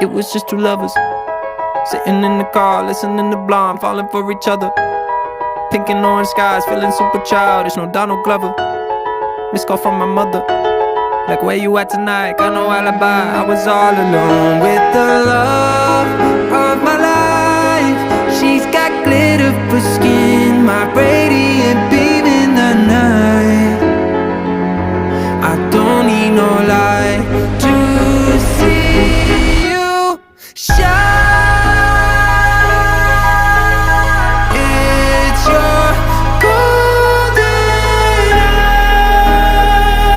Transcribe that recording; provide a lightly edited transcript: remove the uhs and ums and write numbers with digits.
It was just two lovers sitting in the car, listening to Blonde, falling for each other. Pink and orange skies, feeling super childish. No Donald Glover. Missed call from my mother. Like, where you at tonight? Got no alibi. I was all alone with the love of my life. She's got glitter for skin. My brain